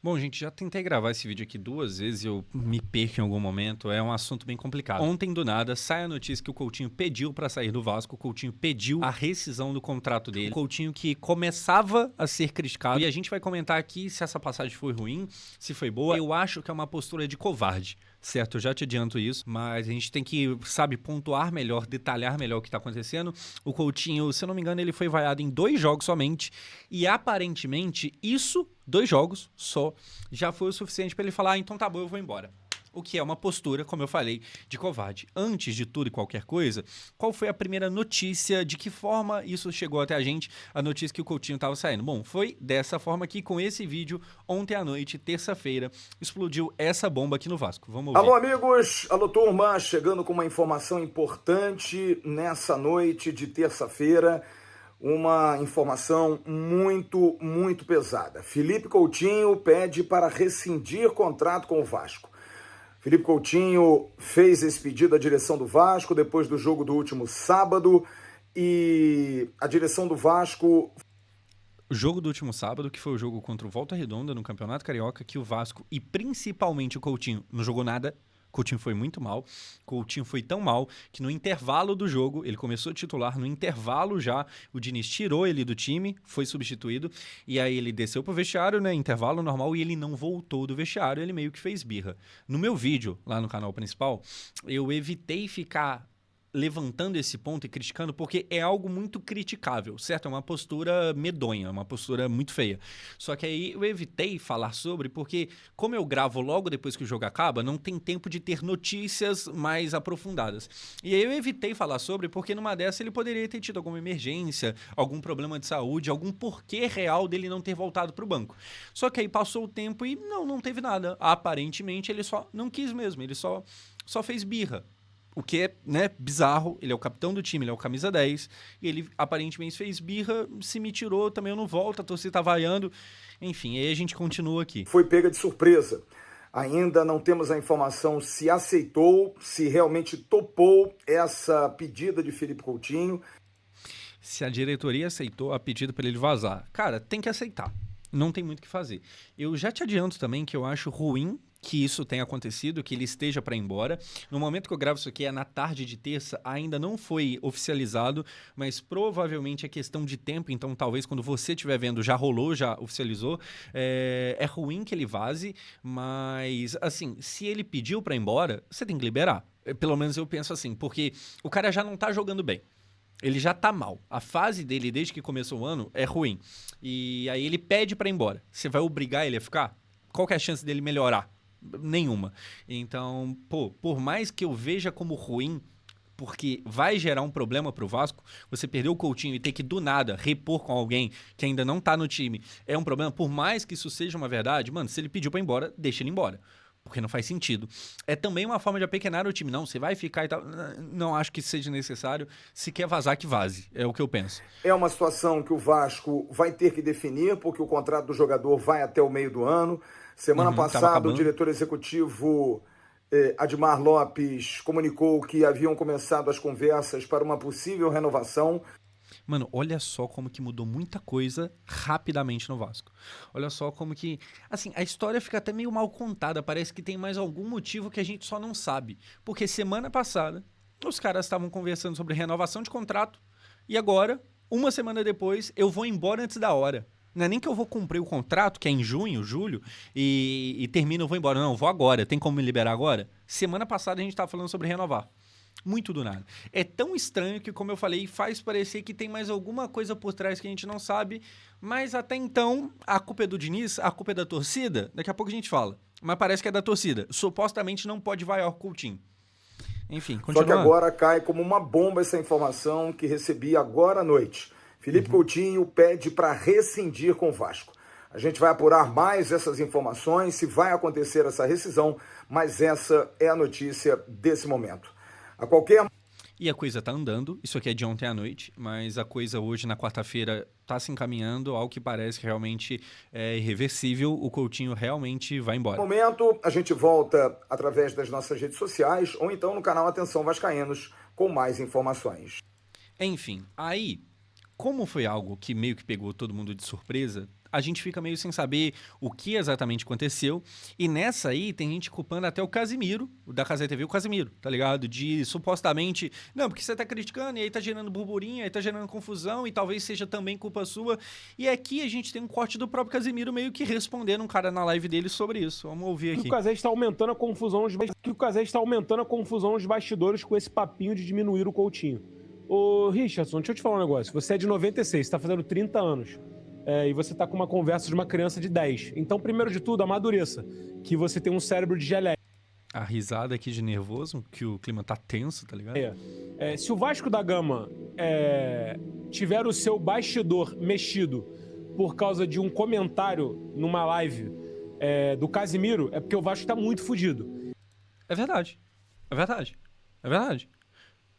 Bom, gente, já tentei gravar esse vídeo aqui 2 vezes e eu me perco em algum momento. É um assunto bem complicado. Ontem, do nada, sai a notícia que o Coutinho pediu pra sair do Vasco. O Coutinho pediu a rescisão do contrato dele. O Coutinho que começava a ser criticado. E a gente vai comentar aqui se essa passagem foi ruim, se foi boa. Eu acho que é uma postura de covarde, certo? Eu já te adianto isso, mas a gente tem que, sabe, pontuar melhor, detalhar melhor o que tá acontecendo. O Coutinho, se eu não me engano, ele foi vaiado em 2 jogos somente. E aparentemente, isso, 2 jogos só, já foi o suficiente para ele falar, então tá bom, eu vou embora. O que é uma postura, como eu falei, de covarde. Antes de tudo e qualquer coisa, qual foi a primeira notícia, de que forma isso chegou até a gente, a notícia que o Coutinho estava saindo? Bom, foi dessa forma que com esse vídeo, ontem à noite, terça-feira, explodiu essa bomba aqui no Vasco. Vamos ouvir. Alô, amigos! Alô, turma! Chegando com uma informação importante nessa noite de terça-feira. Uma informação muito pesada. Felipe Coutinho pede para rescindir contrato com o Vasco. Felipe Coutinho fez esse pedido à direção do Vasco depois do jogo do último sábado e a direção do Vasco... O jogo do último sábado, que foi o jogo contra o Volta Redonda no Campeonato Carioca, que o Vasco e principalmente o Coutinho não jogou nada. Coutinho foi muito mal. Coutinho foi tão mal que no intervalo do jogo, ele começou a titular, no intervalo já, o Diniz tirou ele do time, foi substituído, e aí ele desceu pro vestiário, né, intervalo normal, e ele não voltou do vestiário, ele meio que fez birra. No meu vídeo, lá no canal principal, eu evitei ficar levantando esse ponto e criticando, porque é algo muito criticável, certo? É uma postura medonha, uma postura muito feia. Só que aí eu evitei falar sobre, porque como eu gravo logo depois que o jogo acaba, não tem tempo de ter notícias mais aprofundadas. E aí eu evitei falar sobre, porque numa dessa ele poderia ter tido alguma emergência, algum problema de saúde, algum porquê real dele não ter voltado pro banco. Só que aí passou o tempo e não teve nada. Aparentemente ele só não quis mesmo, ele só fez birra. O que é, né, bizarro, ele é o capitão do time, ele é o camisa 10, e ele aparentemente fez birra, se me tirou, também eu não volto, a torcida tá vaiando, enfim, aí a gente continua aqui. Foi pega de surpresa. Ainda não temos a informação se aceitou, se realmente topou essa pedida de Felipe Coutinho. Se a diretoria aceitou a pedida para ele vazar, cara, tem que aceitar, não tem muito o que fazer. Eu já te adianto também que eu acho ruim que isso tenha acontecido, que ele esteja para ir embora. No momento que eu gravo isso aqui, é na tarde de terça, ainda não foi oficializado, mas provavelmente é questão de tempo, então talvez quando você estiver vendo já rolou, já oficializou. É ruim que ele vaze, mas assim, se ele pediu para ir embora, você tem que liberar. Pelo menos eu penso assim, porque o cara já não tá jogando bem. Ele já tá mal. A fase dele, desde que começou o ano, é ruim. E aí ele pede para ir embora. Você vai obrigar ele a ficar? Qual que é a chance dele melhorar? Nenhuma. Então, pô, por mais que eu veja como ruim, porque vai gerar um problema pro Vasco, você perder o Coutinho e ter que do nada repor com alguém que ainda não tá no time, é um problema, por mais que isso seja uma verdade, mano, se ele pediu pra ir embora, deixa ele embora. Porque não faz sentido. É também uma forma de apequenar o time. Não, você vai ficar e tal. Não acho que seja necessário. Se quer vazar, que vaze. É o que eu penso. É uma situação que o Vasco vai ter que definir, porque o contrato do jogador vai até o meio do ano. Semana passada, o diretor executivo Admar Lopes comunicou que haviam começado as conversas para uma possível renovação. Mano, olha só como que mudou muita coisa rapidamente no Vasco. Olha só como que... Assim, a história fica até meio mal contada. Parece que tem mais algum motivo que a gente só não sabe. Porque semana passada, os caras estavam conversando sobre renovação de contrato. E agora, uma semana depois, eu vou embora antes da hora. Não é nem que eu vou cumprir o contrato, que é em junho, julho, e termino, eu vou embora. Não, eu vou agora. Tem como me liberar agora? Semana passada a gente tava falando sobre renovar. Muito do nada. É tão estranho que, como eu falei, faz parecer que tem mais alguma coisa por trás que a gente não sabe, mas até então, a culpa é do Diniz, a culpa é da torcida, daqui a pouco a gente fala. Mas parece que é da torcida. Supostamente não pode vaiar o Coutinho. Enfim, continuando. Só que agora cai como uma bomba essa informação que recebi agora à noite. Felipe Coutinho pede para rescindir com o Vasco. A gente vai apurar mais essas informações, se vai acontecer essa rescisão, mas essa é a notícia desse momento. A qualquer... E a coisa tá andando, isso aqui é de ontem à noite, mas a coisa hoje, na quarta-feira, tá se encaminhando, ao que parece que realmente é irreversível, o Coutinho realmente vai embora. No momento, a gente volta através das nossas redes sociais, ou então no canal Atenção Vascaínos, com mais informações. Enfim, aí, como foi algo que meio que pegou todo mundo de surpresa, a gente fica meio sem saber o que exatamente aconteceu. E nessa aí, tem gente culpando até o Casimiro, o da Cazé TV, o Casimiro, tá ligado? De supostamente, não, porque você tá criticando, e aí tá gerando burburinho, aí tá gerando confusão, e talvez seja também culpa sua. E aqui a gente tem um corte do próprio Casimiro meio que respondendo um cara na live dele sobre isso. Vamos ouvir aqui. O Cazé está aumentando a confusão nos bastidores com esse papinho de diminuir o Coutinho. Ô, Richardson, deixa eu te falar um negócio. Você é de 96, você tá fazendo 30 anos. E você tá com uma conversa de uma criança de 10. Então, primeiro de tudo, amadureça. Que você tem um cérebro de geleia. A risada aqui de nervoso, que o clima tá tenso, tá ligado? Se o Vasco da Gama tiver o seu bastidor mexido por causa de um comentário numa live do Casimiro, é porque o Vasco tá muito fudido. É verdade. É verdade. É verdade.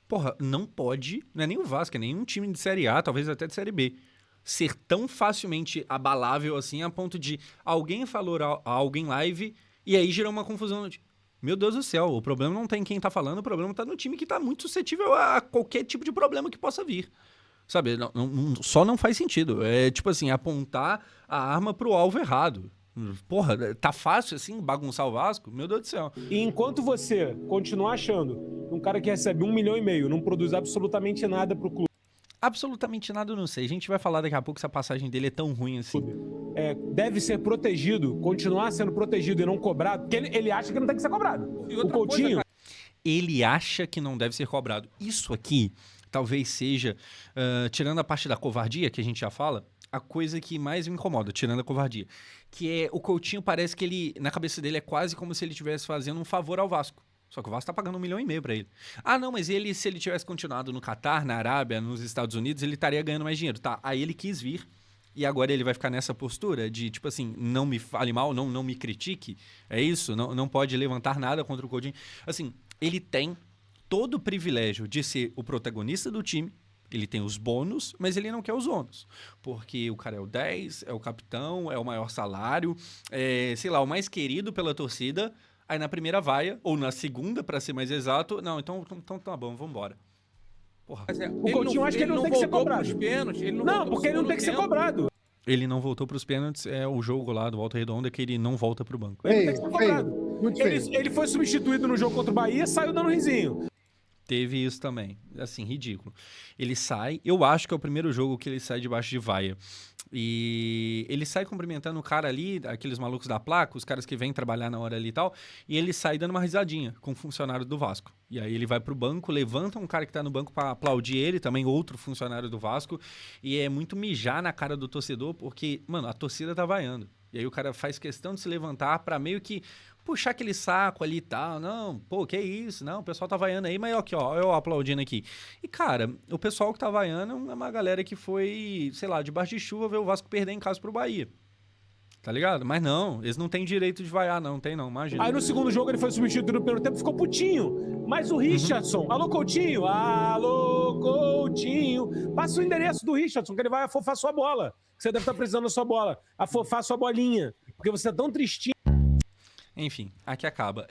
Porra, não pode, não é nem o Vasco, é nenhum time de Série A, talvez até de Série B, ser tão facilmente abalável assim a ponto de alguém falou algo em live e aí gerou uma confusão. Meu Deus do céu, o problema não tá em quem tá falando, o problema tá no time que tá muito suscetível a qualquer tipo de problema que possa vir. Sabe, só não faz sentido. É tipo assim, apontar a arma pro alvo errado. Porra, tá fácil assim bagunçar o Vasco? Meu Deus do céu. E enquanto você continuar achando que um cara que recebe 1,5 milhão não produz absolutamente nada pro clube. Absolutamente nada, eu não sei. A gente vai falar daqui a pouco se a passagem dele é tão ruim assim. Deve ser protegido, continuar sendo protegido e não cobrado, porque ele acha que não tem que ser cobrado. O Coutinho... Ele acha que não deve ser cobrado. Isso aqui talvez seja, tirando a parte da covardia, que a gente já fala, a coisa que mais me incomoda, tirando a covardia, que é o Coutinho parece que ele, na cabeça dele, é quase como se ele estivesse fazendo um favor ao Vasco. Só que o Vasco tá pagando 1,5 milhão pra ele. Ah, não, mas ele, se ele tivesse continuado no Catar, na Arábia, nos Estados Unidos, ele estaria ganhando mais dinheiro. Tá, aí ele quis vir e agora ele vai ficar nessa postura de, tipo assim, não me fale mal, não me critique. É isso? Não pode levantar nada contra o Coutinho. Assim, ele tem todo o privilégio de ser o protagonista do time. Ele tem os bônus, mas ele não quer os ônus. Porque o cara é o 10, é o capitão, é o maior salário, é, sei lá, o mais querido pela torcida. Aí na primeira vaia, ou na segunda, pra ser mais exato, não, então tá bom, vambora. Porra. O Coutinho acha que ele não tem que ser cobrado. Não, porque ele não tem que ser cobrado. Ele não voltou pros pênaltis, é o jogo lá do Volta Redonda que ele não volta pro banco. Ele não tem que ser cobrado. Ele foi substituído no jogo contra o Bahia, saiu dando risinho. Teve isso também. Assim, ridículo. Ele sai, eu acho que é o primeiro jogo que ele sai debaixo de vaia. E ele sai cumprimentando o cara ali, aqueles malucos da placa, os caras que vêm trabalhar na hora ali e tal, e ele sai dando uma risadinha com o funcionário do Vasco. E aí ele vai pro banco, levanta um cara que tá no banco pra aplaudir ele, também outro funcionário do Vasco, e é muito mijar na cara do torcedor, porque, mano, a torcida tá vaiando. E aí o cara faz questão de se levantar pra meio que puxar aquele saco ali e tal. Não, pô, que isso? Não, o pessoal tá vaiando aí, mas aqui, ó, eu aplaudindo aqui. E, cara, o pessoal que tá vaiando é uma galera que foi, sei lá, debaixo de chuva ver o Vasco perder em casa pro Bahia. Tá ligado? Mas não, eles não têm direito de vaiar, não tem não, imagina. Aí no segundo jogo ele foi substituído no primeiro tempo, ficou putinho. Mas o Richardson, alô Coutinho, passa o endereço do Richardson, que ele vai afofar sua bola. Que você deve estar precisando da sua bola, afofar sua bolinha. Porque você tá tão tristinho. Enfim, aqui acaba.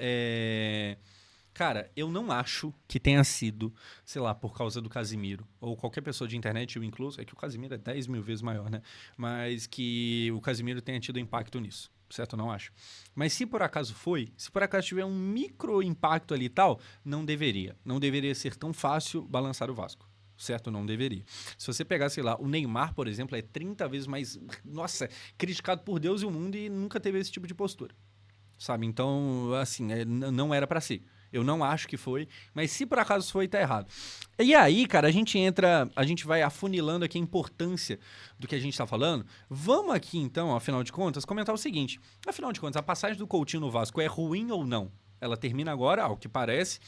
Cara, eu não acho que tenha sido, sei lá, por causa do Casimiro, ou qualquer pessoa de internet, eu incluso, é que o Casimiro é 10 mil vezes maior, né? Mas que o Casimiro tenha tido impacto nisso, certo? Eu não acho. Mas se por acaso foi, se por acaso tiver um micro impacto ali e tal, não deveria. Não deveria ser tão fácil balançar o Vasco. Certo? Não deveria. Se você pegar, sei lá, o Neymar, por exemplo, é 30 vezes mais, nossa, criticado por Deus e o mundo e nunca teve esse tipo de postura. Sabe? Então, assim, não era pra ser. Eu não acho que foi, mas se por acaso foi, tá errado. E aí, cara, a gente vai afunilando aqui a importância do que a gente tá falando. Vamos aqui, então, afinal de contas, comentar o seguinte. Afinal de contas, a passagem do Coutinho no Vasco é ruim ou não? Ela termina agora, ao que parece.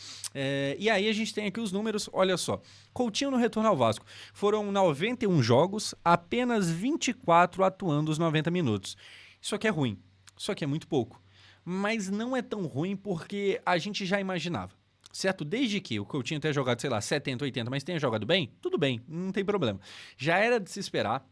E aí a gente tem aqui os números, olha só. Coutinho no retorno ao Vasco. Foram 91 jogos, apenas 24 atuando os 90 minutos. Isso aqui é ruim. Isso aqui é muito pouco. Mas não é tão ruim porque a gente já imaginava, certo? Desde que o Coutinho tenha jogado, sei lá, 70, 80, mas tenha jogado bem, tudo bem, não tem problema. Já era de se esperar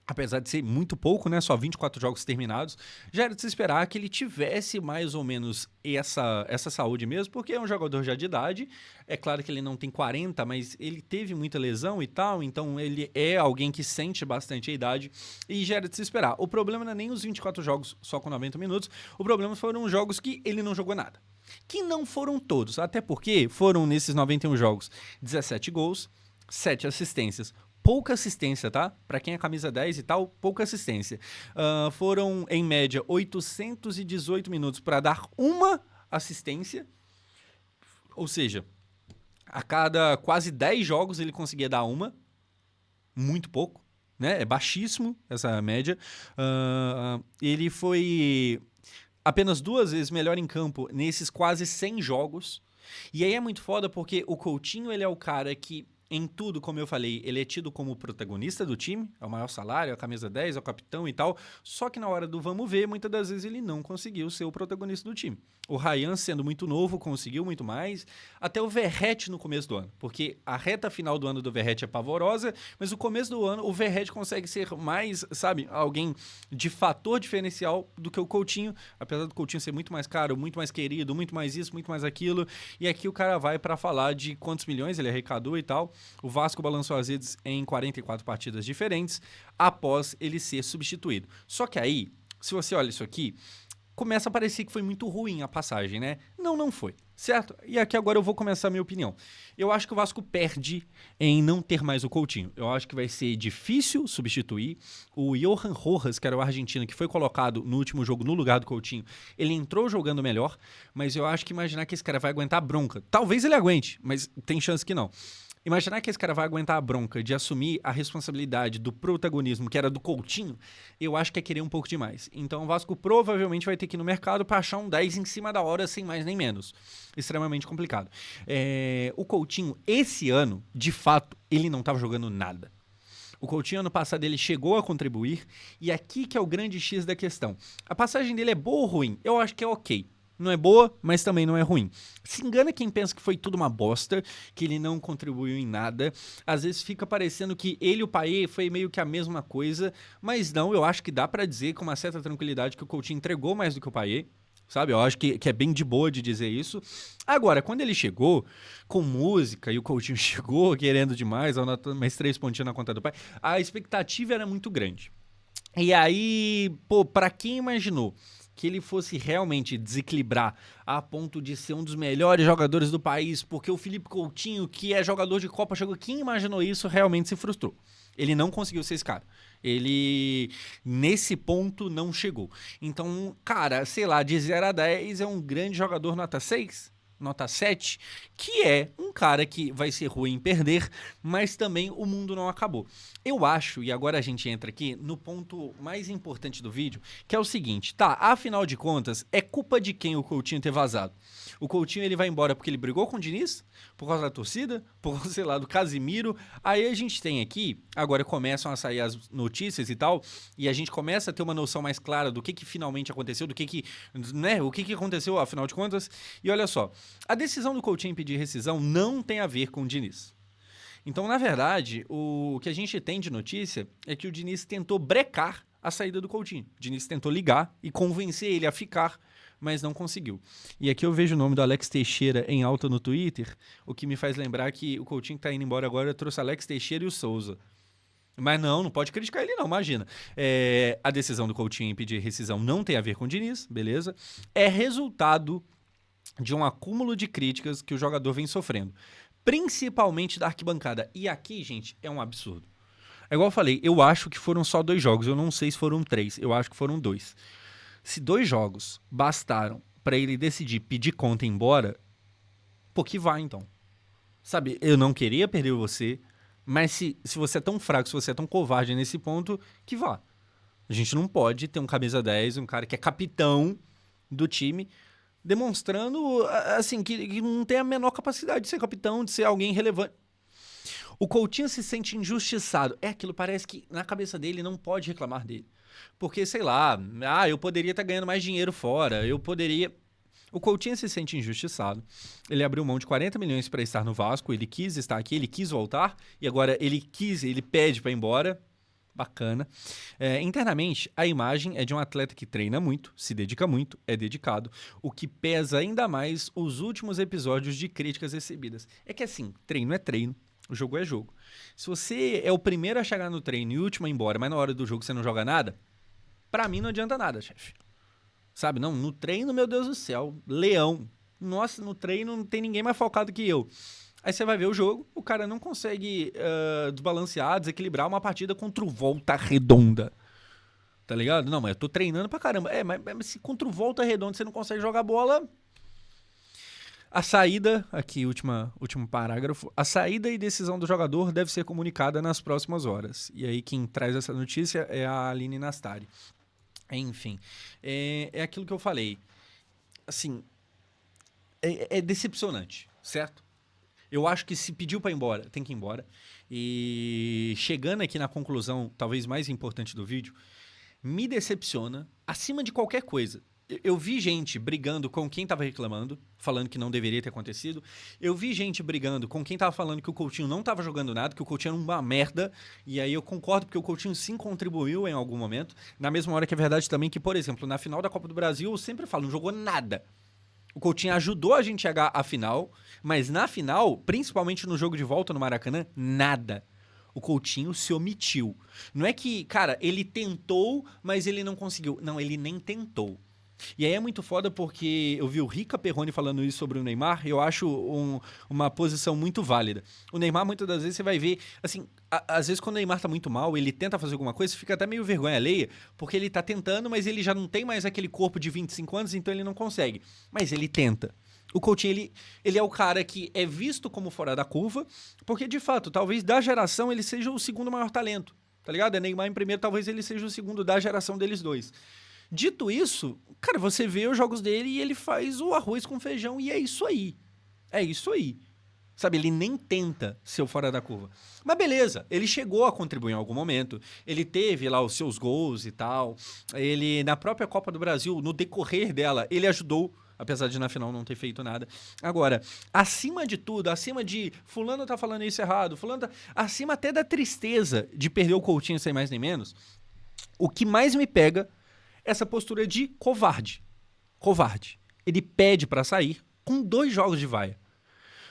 apesar de ser muito pouco, né, só 24 jogos terminados, já era de se esperar que ele tivesse mais ou menos essa saúde mesmo, porque é um jogador já de idade. É claro que ele não tem 40, mas ele teve muita lesão e tal, então ele é alguém que sente bastante a idade e já era de se esperar. O problema não é nem os 24 jogos só com 90 minutos, o problema foram os jogos que ele não jogou nada. Que não foram todos, até porque foram nesses 91 jogos 17 gols, 7 assistências. Pouca assistência, tá? Pra quem é camisa 10 e tal, pouca assistência. Foram, em média, 818 minutos para dar uma assistência. Ou seja, a cada quase 10 jogos ele conseguia dar uma. Muito pouco, né? É baixíssimo essa média. Ele foi apenas 2 vezes melhor em campo nesses quase 100 jogos. E aí é muito foda porque o Coutinho, ele é o cara que, em tudo, como eu falei, ele é tido como o protagonista do time, é o maior salário, é a camisa 10, é o capitão e tal, só que na hora do vamos ver, muitas das vezes ele não conseguiu ser o protagonista do time. O Ryan, sendo muito novo, conseguiu muito mais, até o Verratti no começo do ano, porque a reta final do ano do Verratti é pavorosa, mas o começo do ano o Verratti consegue ser mais, sabe, alguém de fator diferencial do que o Coutinho, apesar do Coutinho ser muito mais caro, muito mais querido, muito mais isso, muito mais aquilo, e aqui o cara vai pra falar de quantos milhões ele arrecadou e tal. O Vasco balançou as redes em 44 partidas diferentes após ele ser substituído. Só que aí, se você olha isso aqui, começa a parecer que foi muito ruim a passagem, né? Não foi, certo? E aqui agora eu vou começar a minha opinião. Eu acho que o Vasco perde em não ter mais o Coutinho. Eu acho que vai ser difícil substituir. O Johan Rojas, que era o argentino, que foi colocado no último jogo no lugar do Coutinho, ele entrou jogando melhor, mas eu acho que imaginar que esse cara vai aguentar a bronca. Talvez ele aguente, mas tem chance que não. Imaginar que esse cara vai aguentar a bronca de assumir a responsabilidade do protagonismo, que era do Coutinho, eu acho que é querer um pouco demais. Então o Vasco provavelmente vai ter que ir no mercado para achar um 10 em cima da hora, sem mais nem menos. Extremamente complicado. O Coutinho, esse ano, de fato, ele não estava jogando nada. O Coutinho, ano passado, ele chegou a contribuir, e aqui que é o grande X da questão. A passagem dele é boa ou ruim? Eu acho que é ok. Não é boa, mas também não é ruim. Se engana quem pensa que foi tudo uma bosta, que ele não contribuiu em nada. Às vezes fica parecendo que ele e o Payet foi meio que a mesma coisa, mas não, eu acho que dá pra dizer com uma certa tranquilidade que o Coutinho entregou mais do que o Payet. Sabe, eu acho que é bem de boa de dizer isso. Agora, quando ele chegou com música e o Coutinho chegou querendo demais, mais 3 pontinhos na conta do pai, a expectativa era muito grande. E aí, pô, pra quem imaginou que ele fosse realmente desequilibrar a ponto de ser um dos melhores jogadores do país, porque o Felipe Coutinho, que é jogador de Copa, chegou. Quem imaginou isso realmente se frustrou. Ele não conseguiu ser esse cara. Ele, nesse ponto, não chegou. Então, cara, sei lá, de 0 a 10 é um grande jogador nota 6, nota 7, que é um cara que vai ser ruim em perder, mas também o mundo não acabou. Eu acho, e agora a gente entra aqui no ponto mais importante do vídeo, que é o seguinte, tá, afinal de contas, é culpa de quem o Coutinho ter vazado? O Coutinho, ele vai embora porque ele brigou com o Diniz? Por causa da torcida? Por causa, sei lá, do Casimiro? Aí a gente tem aqui, agora começam a sair as notícias e tal, e a gente começa a ter uma noção mais clara do que finalmente aconteceu, do que né, o que aconteceu, afinal de contas. E olha só, a decisão do Coutinho em pedir rescisão não tem a ver com o Diniz. Então, na verdade, o que a gente tem de notícia é que o Diniz tentou brecar a saída do Coutinho. O Diniz tentou ligar e convencer ele a ficar, mas não conseguiu. E aqui eu vejo o nome do Alex Teixeira em alta no Twitter, o que me faz lembrar que o Coutinho que tá indo embora agora trouxe Alex Teixeira e o Souza. Mas não pode criticar ele não, imagina. A decisão do Coutinho em pedir rescisão não tem a ver com o Diniz, beleza? É resultado de um acúmulo de críticas que o jogador vem sofrendo, principalmente da arquibancada. E aqui, gente, é um absurdo. É igual eu falei, eu acho que foram só 2 jogos, eu não sei se foram 3, eu acho que foram 2. Se 2 jogos bastaram pra ele decidir pedir conta e ir embora, pô, que vai então. Sabe, eu não queria perder você, mas se você é tão fraco, se você é tão covarde nesse ponto, que vá. A gente não pode ter um camisa 10, um cara que é capitão do time, demonstrando, assim, que não tem a menor capacidade de ser capitão, de ser alguém relevante. O Coutinho se sente injustiçado. É aquilo, parece que na cabeça dele não pode reclamar dele. Porque, sei lá, eu poderia estar ganhando mais dinheiro fora, eu poderia... O Coutinho se sente injustiçado. Ele abriu mão de 40 milhões para estar no Vasco, ele quis estar aqui, ele quis voltar, e agora ele pede para ir embora. bacana. Internamente, a imagem é de um atleta que treina muito, se dedica muito, é dedicado, o que pesa ainda mais os últimos episódios de críticas recebidas. É que assim, treino é treino, o jogo é jogo. Se você é o primeiro a chegar no treino e o último a ir embora, mas na hora do jogo você não joga nada, pra mim não adianta nada, chefe. Sabe, não, no treino, meu Deus do céu, leão. Nossa, no treino não tem ninguém mais focado que eu. Aí você vai ver o jogo, o cara não consegue desbalancear, desequilibrar uma partida contra o Volta Redonda. Tá ligado? Não, mas eu tô treinando pra caramba. Mas se contra o Volta Redonda você não consegue jogar bola... A saída, aqui, último parágrafo, a saída e decisão do jogador deve ser comunicada nas próximas horas. E aí quem traz essa notícia é a Aline Nastari. Enfim, é aquilo que eu falei. Assim, é decepcionante, certo? Eu acho que se pediu pra ir embora, tem que ir embora. E chegando aqui na conclusão, talvez mais importante do vídeo, me decepciona, acima de qualquer coisa. Eu vi gente brigando com quem tava reclamando, falando que não deveria ter acontecido. Eu vi gente brigando com quem tava falando que o Coutinho não tava jogando nada, que o Coutinho era uma merda. E aí eu concordo, porque o Coutinho sim contribuiu em algum momento. Na mesma hora que é verdade também que, por exemplo, na final da Copa do Brasil, eu sempre falo, não jogou nada. O Coutinho ajudou a gente a chegar à final, mas na final, principalmente no jogo de volta no Maracanã, nada. O Coutinho se omitiu. Não é que, cara, ele tentou, mas ele não conseguiu. Não, ele nem tentou. E aí é muito foda porque eu vi o Rica Perrone falando isso sobre o Neymar, e eu acho uma posição muito válida. O Neymar, muitas das vezes, você vai ver, assim, às vezes quando o Neymar tá muito mal, ele tenta fazer alguma coisa, fica até meio vergonha alheia, porque ele tá tentando, mas ele já não tem mais aquele corpo de 25 anos, então ele não consegue. Mas ele tenta. O Coutinho, ele é o cara que é visto como fora da curva, porque, de fato, talvez da geração ele seja o segundo maior talento, tá ligado? É Neymar em primeiro, talvez ele seja o segundo da geração deles dois. Dito isso, cara, você vê os jogos dele e ele faz o arroz com feijão e é isso aí. É isso aí. Sabe, ele nem tenta ser o fora da curva. Mas beleza, ele chegou a contribuir em algum momento. Ele teve lá os seus gols e tal. Ele, na própria Copa do Brasil, no decorrer dela, ele ajudou, apesar de na final não ter feito nada. Agora, acima de tudo, acima de fulano tá falando isso errado, fulano tá... acima até da tristeza de perder o Coutinho sem mais nem menos, o que mais me pega essa postura de covarde. Covarde. Ele pede pra sair com 2 jogos de vaia.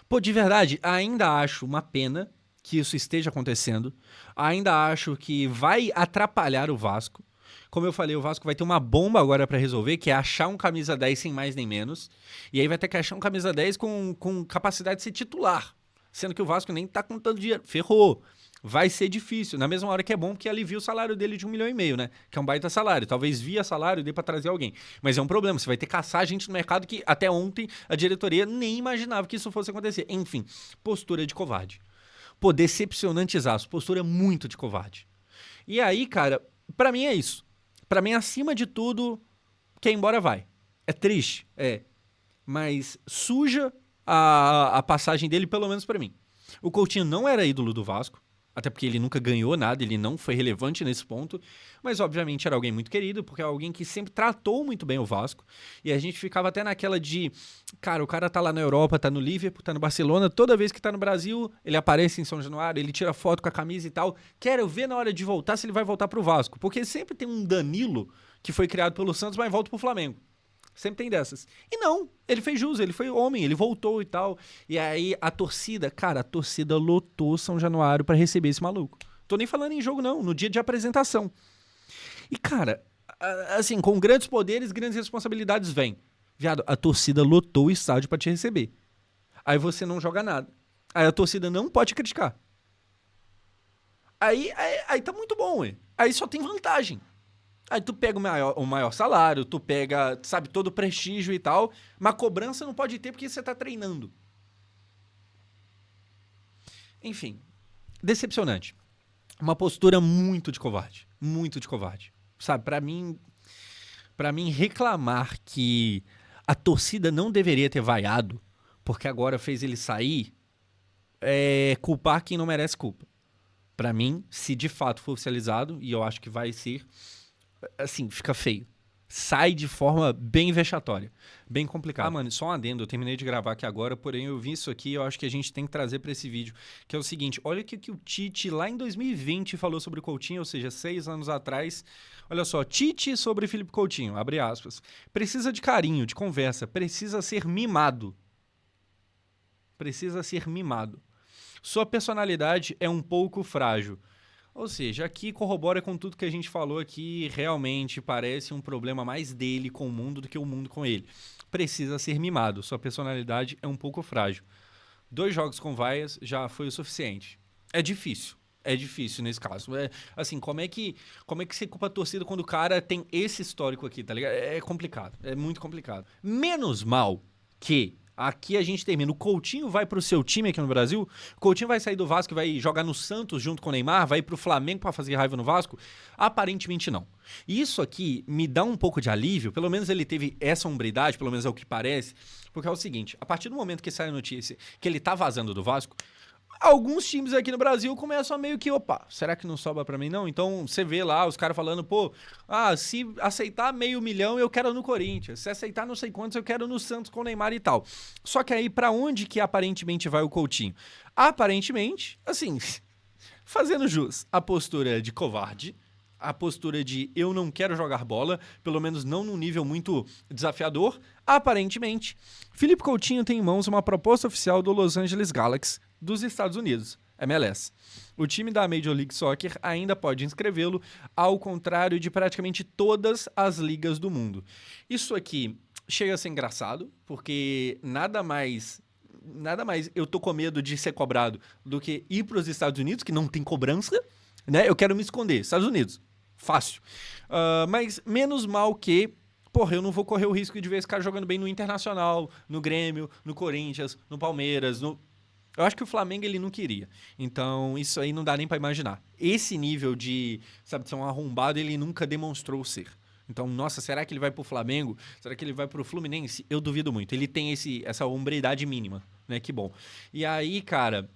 Pô, de verdade, ainda acho uma pena que isso esteja acontecendo. Ainda acho que vai atrapalhar o Vasco. Como eu falei, o Vasco vai ter uma bomba agora pra resolver, que é achar um camisa 10 sem mais nem menos. E aí vai ter que achar um camisa 10 com capacidade de ser titular. Sendo que o Vasco nem tá com tanto dinheiro. Ferrou. Vai ser difícil. Na mesma hora que é bom, porque alivia o salário dele de 1,5 milhão, né? Que é um baita salário. Talvez via salário dê pra trazer alguém. Mas é um problema. Você vai ter que caçar gente no mercado que até ontem a diretoria nem imaginava que isso fosse acontecer. Enfim, postura de covarde. Pô, decepcionantezaço. Postura muito de covarde. E aí, cara, pra mim é isso. Pra mim, acima de tudo, quer ir embora vai. É triste? É. Mas suja a passagem dele, pelo menos pra mim. O Coutinho não era ídolo do Vasco. Até porque ele nunca ganhou nada, ele não foi relevante nesse ponto. Mas, obviamente, era alguém muito querido, porque é alguém que sempre tratou muito bem o Vasco. E a gente ficava até naquela de... Cara, o cara tá lá na Europa, tá no Liverpool, tá no Barcelona. Toda vez que tá no Brasil, ele aparece em São Januário, ele tira foto com a camisa e tal. Quero ver na hora de voltar se ele vai voltar pro Vasco. Porque sempre tem um Danilo que foi criado pelo Santos, mas volta pro Flamengo. Sempre tem dessas. E não, ele fez jus, ele foi homem, ele voltou e tal. E aí a torcida, cara, a torcida lotou São Januário pra receber esse maluco. Tô nem falando em jogo não, no dia de apresentação. E cara, assim, com grandes poderes, grandes responsabilidades vem. Viado, a torcida lotou o estádio pra te receber. Aí você não joga nada. Aí a torcida não pode criticar. Aí tá muito bom, ué. Aí só tem vantagem. Aí tu pega o maior salário, tu pega, sabe, todo o prestígio e tal, mas cobrança não pode ter porque você tá treinando. Enfim, decepcionante. Uma postura muito de covarde. Muito de covarde. Sabe, pra mim reclamar que a torcida não deveria ter vaiado, porque agora fez ele sair, é culpar quem não merece culpa. Pra mim, se de fato for oficializado, e eu acho que vai ser... assim, fica feio. sai de forma bem vexatória, bem complicada. Mano, só um adendo, eu terminei de gravar aqui agora, porém eu vi isso aqui e eu acho que a gente tem que trazer para esse vídeo, que é o seguinte, olha o que o Tite lá em 2020 falou sobre o Coutinho, ou seja, 6 anos atrás. Olha só, Tite sobre Felipe Coutinho, abre aspas, precisa de carinho, de conversa, precisa ser mimado. Precisa ser mimado. Sua personalidade é um pouco frágil. Ou seja, aqui corrobora com tudo que a gente falou aqui, realmente parece um problema mais dele com o mundo do que o mundo com ele. Precisa ser mimado, sua personalidade é um pouco frágil. 2 jogos com vaias já foi o suficiente. É difícil nesse caso. Assim, como é que você culpa a torcida quando o cara tem esse histórico aqui, tá ligado? É complicado, é muito complicado. Menos mal que... Aqui a gente termina. O Coutinho vai pro seu time aqui no Brasil? O Coutinho vai sair do Vasco e vai jogar no Santos junto com o Neymar? Vai pro Flamengo pra fazer raiva no Vasco? Aparentemente não. Isso aqui me dá um pouco de alívio. Pelo menos ele teve essa hombridade, pelo menos é o que parece. Porque é o seguinte, a partir do momento que sai a notícia que ele tá vazando do Vasco, alguns times aqui no Brasil começam a meio que, opa, será que não sobra pra mim não? Então você vê lá os caras falando, pô, se aceitar $500 mil eu quero no Corinthians, se aceitar não sei quantos eu quero no Santos com o Neymar e tal. Só que aí pra onde que aparentemente vai o Coutinho? Aparentemente, assim, fazendo jus à postura de covarde, a postura de eu não quero jogar bola, pelo menos não num nível muito desafiador, aparentemente, Felipe Coutinho tem em mãos uma proposta oficial do Los Angeles Galaxy dos Estados Unidos, MLS. O time da Major League Soccer ainda pode inscrevê-lo, ao contrário de praticamente todas as ligas do mundo. Isso aqui chega a ser engraçado, porque nada mais eu tô com medo de ser cobrado do que ir para os Estados Unidos, que não tem cobrança, né? Eu quero me esconder, Estados Unidos. Fácil. Mas menos mal que, porra, eu não vou correr o risco de ver esse cara jogando bem no Internacional, no Grêmio, no Corinthians, no Palmeiras, Eu acho que o Flamengo ele não queria. Então, isso aí não dá nem pra imaginar. Esse nível de, sabe, de ser um arrombado, ele nunca demonstrou ser. Então, nossa, será que ele vai pro Flamengo? Será que ele vai pro Fluminense? Eu duvido muito. Ele tem essa hombridade mínima, né? Que bom. E aí, cara...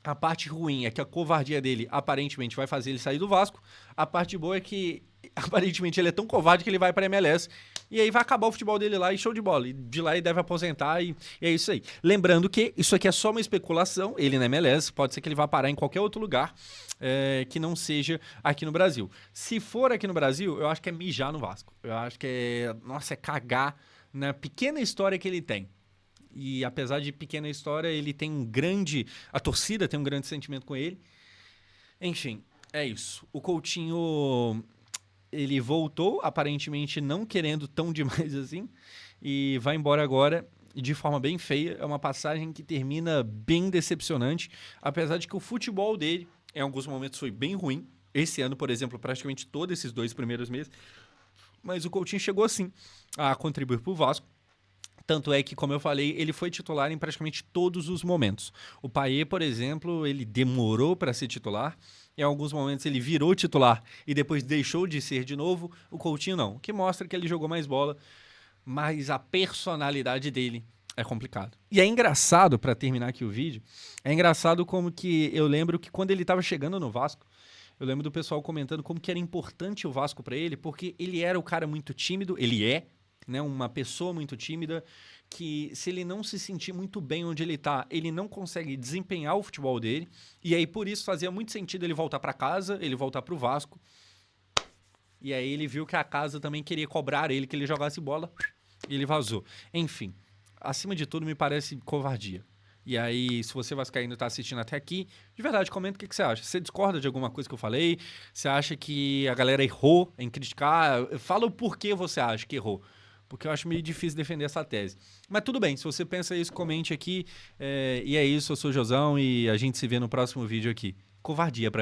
A parte ruim é que a covardia dele, aparentemente, vai fazer ele sair do Vasco. A parte boa é que, aparentemente, ele é tão covarde que ele vai para MLS. E aí vai acabar o futebol dele lá e show de bola. E de lá ele deve aposentar e é isso aí. Lembrando que isso aqui é só uma especulação. Ele na MLS, pode ser que ele vá parar em qualquer outro lugar que não seja aqui no Brasil. Se for aqui no Brasil, eu acho que é mijar no Vasco. Eu acho que é cagar na pequena história que ele tem. E apesar de pequena história, ele tem a torcida tem um grande sentimento com ele. Enfim, é isso. O Coutinho, ele voltou, aparentemente não querendo tão demais assim, e vai embora agora de forma bem feia. É uma passagem que termina bem decepcionante, apesar de que o futebol dele, em alguns momentos, foi bem ruim. Esse ano, por exemplo, praticamente todos esses 2 primeiros meses. Mas o Coutinho chegou, sim, a contribuir para o Vasco. Tanto é que, como eu falei, ele foi titular em praticamente todos os momentos. O Payet, por exemplo, ele demorou para ser titular. Em alguns momentos ele virou titular e depois deixou de ser de novo. O Coutinho não, o que mostra que ele jogou mais bola, mas a personalidade dele é complicado. E é engraçado, para terminar aqui o vídeo, é engraçado como que eu lembro que quando ele estava chegando no Vasco, eu lembro do pessoal comentando como que era importante o Vasco para ele, porque ele era o cara muito tímido, ele é, né, uma pessoa muito tímida, que se ele não se sentir muito bem onde ele tá, ele não consegue desempenhar o futebol dele, e aí por isso fazia muito sentido ele voltar para casa, ele voltar pro Vasco, e aí ele viu que a casa também queria cobrar ele, que ele jogasse bola, e ele vazou. Enfim, acima de tudo me parece covardia. E aí, se você vascaíno tá assistindo até aqui, de verdade, comenta o que você acha. Você discorda de alguma coisa que eu falei? Você acha que a galera errou em criticar? Fala o porquê você acha que errou. Porque eu acho meio difícil defender essa tese. Mas tudo bem, se você pensa isso, comente aqui. E é isso, eu sou o Josão e a gente se vê no próximo vídeo aqui. Covardia pra